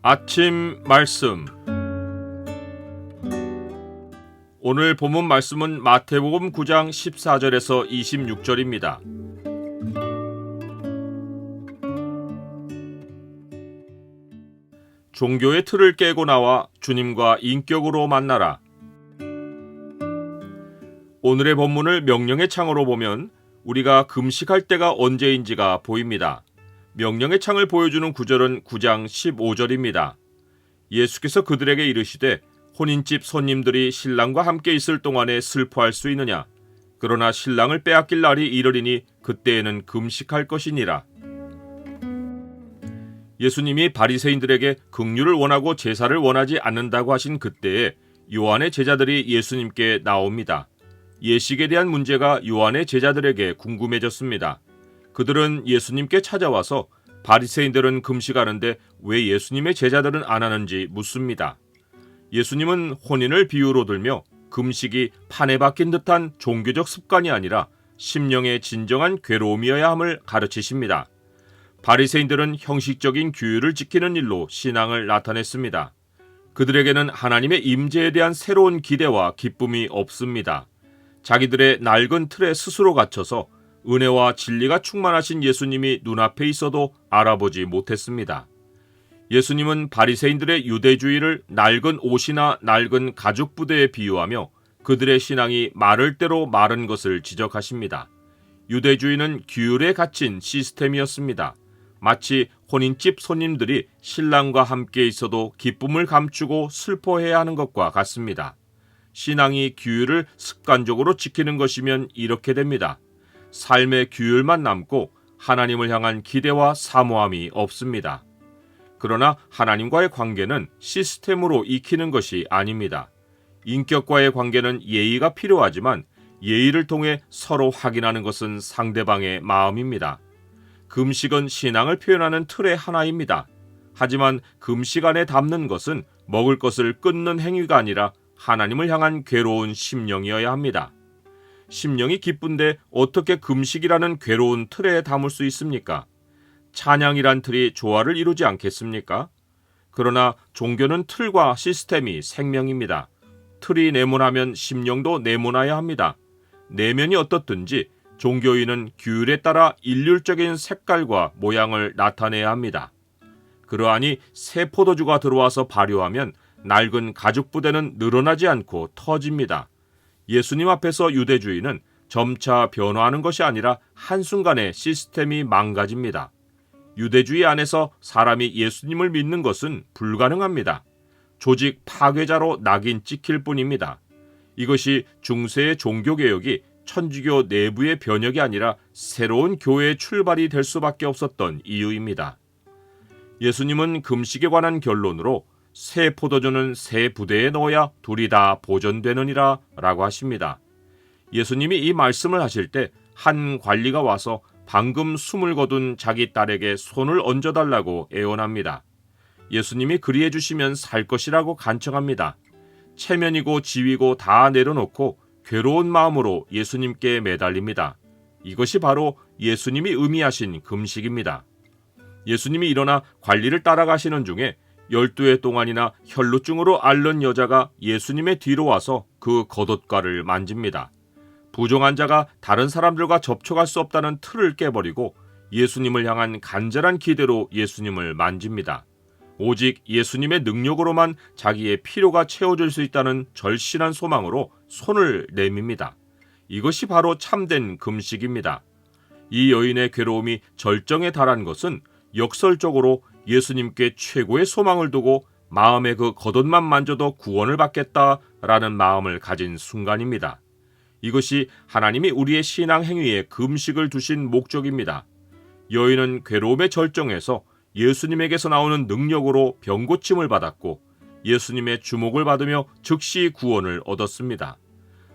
아침 말씀. 오늘 본문 말씀은 마태복음 9장 14절에서 26절입니다. 종교의 틀을 깨고 나와 주님과 인격으로 만나라. 오늘의 본문을 명령의 창으로 보면 우리가 금식할 때가 언제인지가 보입니다. 명령의 창을 보여주는 구절은 9장 15절입니다. 예수께서 그들에게 이르시되 혼인집 손님들이 신랑과 함께 있을 동안에 슬퍼할 수 있느냐? 그러나 신랑을 빼앗길 날이 이르리니 그때에는 금식할 것이니라. 예수님이 바리새인들에게 긍휼을 원하고 제사를 원하지 않는다고 하신 그때에 요한의 제자들이 예수님께 나옵니다. 예식에 대한 문제가 요한의 제자들에게 궁금해졌습니다. 그들은 예수님께 찾아와서 바리새인들은 금식하는데 왜 예수님의 제자들은 안 하는지 묻습니다. 예수님은 혼인을 비유로 들며 금식이 판에 박힌 듯한 종교적 습관이 아니라 심령의 진정한 괴로움이어야 함을 가르치십니다. 바리새인들은 형식적인 규율을 지키는 일로 신앙을 나타냈습니다. 그들에게는 하나님의 임재에 대한 새로운 기대와 기쁨이 없습니다. 자기들의 낡은 틀에 스스로 갇혀서 은혜와 진리가 충만하신 예수님이 눈앞에 있어도 알아보지 못했습니다. 예수님은 바리새인들의 유대주의를 낡은 옷이나 낡은 가죽 부대에 비유하며 그들의 신앙이 마를 대로 마른 것을 지적하십니다. 유대주의는 규율에 갇힌 시스템이었습니다. 마치 혼인집 손님들이 신랑과 함께 있어도 기쁨을 감추고 슬퍼해야 하는 것과 같습니다. 신앙이 규율을 습관적으로 지키는 것이면 이렇게 됩니다. 삶의 규율만 남고 하나님을 향한 기대와 사모함이 없습니다. 그러나 하나님과의 관계는 시스템으로 익히는 것이 아닙니다. 인격과의 관계는 예의가 필요하지만 예의를 통해 서로 확인하는 것은 상대방의 마음입니다. 금식은 신앙을 표현하는 틀의 하나입니다. 하지만 금식 안에 담는 것은 먹을 것을 끊는 행위가 아니라 하나님을 향한 괴로운 심령이어야 합니다. 심령이 기쁜데 어떻게 금식이라는 괴로운 틀에 담을 수 있습니까? 찬양이란 틀이 조화를 이루지 않겠습니까? 그러나 종교는 틀과 시스템이 생명입니다. 틀이 네모나면 심령도 네모나야 합니다. 내면이 어떻든지 종교인은 규율에 따라 일률적인 색깔과 모양을 나타내야 합니다. 그러하니 새 포도주가 들어와서 발효하면 낡은 가죽 부대는 늘어나지 않고 터집니다. 예수님 앞에서 유대주의는 점차 변화하는 것이 아니라 한순간에 시스템이 망가집니다. 유대주의 안에서 사람이 예수님을 믿는 것은 불가능합니다. 조직 파괴자로 낙인 찍힐 뿐입니다. 이것이 중세의 종교개혁이 천주교 내부의 변혁이 아니라 새로운 교회의 출발이 될 수밖에 없었던 이유입니다. 예수님은 금식에 관한 결론으로 새 포도주는 새 부대에 넣어야 둘이 다 보존되느니라 라고 하십니다. 예수님이 이 말씀을 하실 때 한 관리가 와서 방금 숨을 거둔 자기 딸에게 손을 얹어달라고 애원합니다. 예수님이 그리해 주시면 살 것이라고 간청합니다. 체면이고 지위고 다 내려놓고 괴로운 마음으로 예수님께 매달립니다. 이것이 바로 예수님이 의미하신 금식입니다. 예수님이 일어나 관리를 따라가시는 중에 12해 동안이나 혈루증으로 앓는 여자가 예수님의 뒤로 와서 그 겉옷가를 만집니다. 부정한 자가 다른 사람들과 접촉할 수 없다는 틀을 깨버리고 예수님을 향한 간절한 기대로 예수님을 만집니다. 오직 예수님의 능력으로만 자기의 필요가 채워질 수 있다는 절실한 소망으로 손을 내밉니다. 이것이 바로 참된 금식입니다. 이 여인의 괴로움이 절정에 달한 것은 역설적으로 예수님께 최고의 소망을 두고 마음의 그 겉옷만 만져도 구원을 받겠다라는 마음을 가진 순간입니다. 이것이 하나님이 우리의 신앙 행위에 금식을 두신 목적입니다. 여인은 괴로움의 절정에서 예수님에게서 나오는 능력으로 병고침을 받았고 예수님의 주목을 받으며 즉시 구원을 얻었습니다.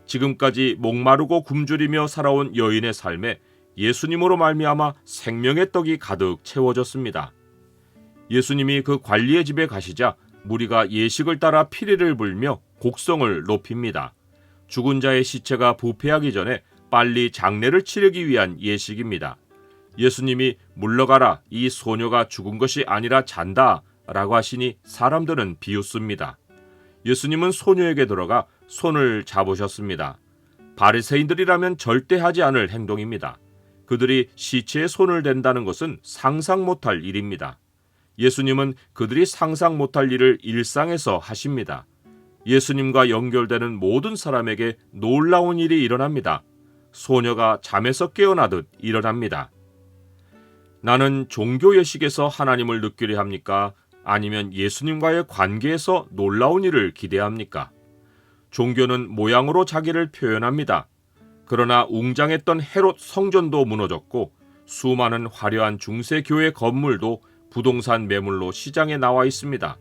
지금까지 목마르고 굶주리며 살아온 여인의 삶에 예수님으로 말미암아 생명의 떡이 가득 채워졌습니다. 예수님이 그 관리의 집에 가시자 무리가 예식을 따라 피리를 불며 곡성을 높입니다. 죽은 자의 시체가 부패하기 전에 빨리 장례를 치르기 위한 예식입니다. 예수님이 물러가라, 이 소녀가 죽은 것이 아니라 잔다 라고 하시니 사람들은 비웃습니다. 예수님은 소녀에게 들어가 손을 잡으셨습니다. 바리새인들이라면 절대 하지 않을 행동입니다. 그들이 시체에 손을 댄다는 것은 상상 못할 일입니다. 예수님은 그들이 상상 못할 일을 일상에서 하십니다. 예수님과 연결되는 모든 사람에게 놀라운 일이 일어납니다. 소녀가 잠에서 깨어나듯 일어납니다. 나는 종교 예식에서 하나님을 느끼려 합니까? 아니면 예수님과의 관계에서 놀라운 일을 기대합니까? 종교는 모양으로 자기를 표현합니다. 그러나 웅장했던 헤롯 성전도 무너졌고 수많은 화려한 중세 교회 건물도 부동산 매물로 시장에 나와 있습니다.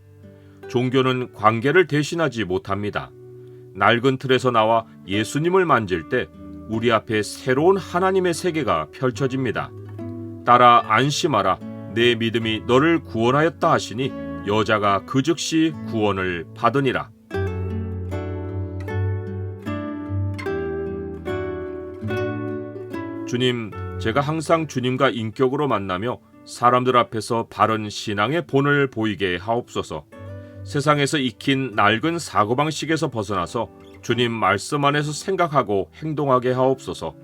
종교는 관계를 대신하지 못합니다. 낡은 틀에서 나와 예수님을 만질 때 우리 앞에 새로운 하나님의 세계가 펼쳐집니다. 따라 안심하라, 내 믿음이 너를 구원하였다 하시니 여자가 그 즉시 구원을 받으니라. 주님, 제가 항상 주님과 인격으로 만나며 사람들 앞에서 바른 신앙의 본을 보이게 하옵소서. 세상에서 익힌 낡은 사고방식에서 벗어나서 주님 말씀 안에서 생각하고 행동하게 하옵소서.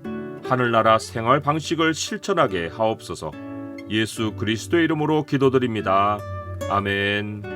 하늘나라 생활 방식을 실천하게 하옵소서. 예수 그리스도의 이름으로 기도드립니다. 아멘.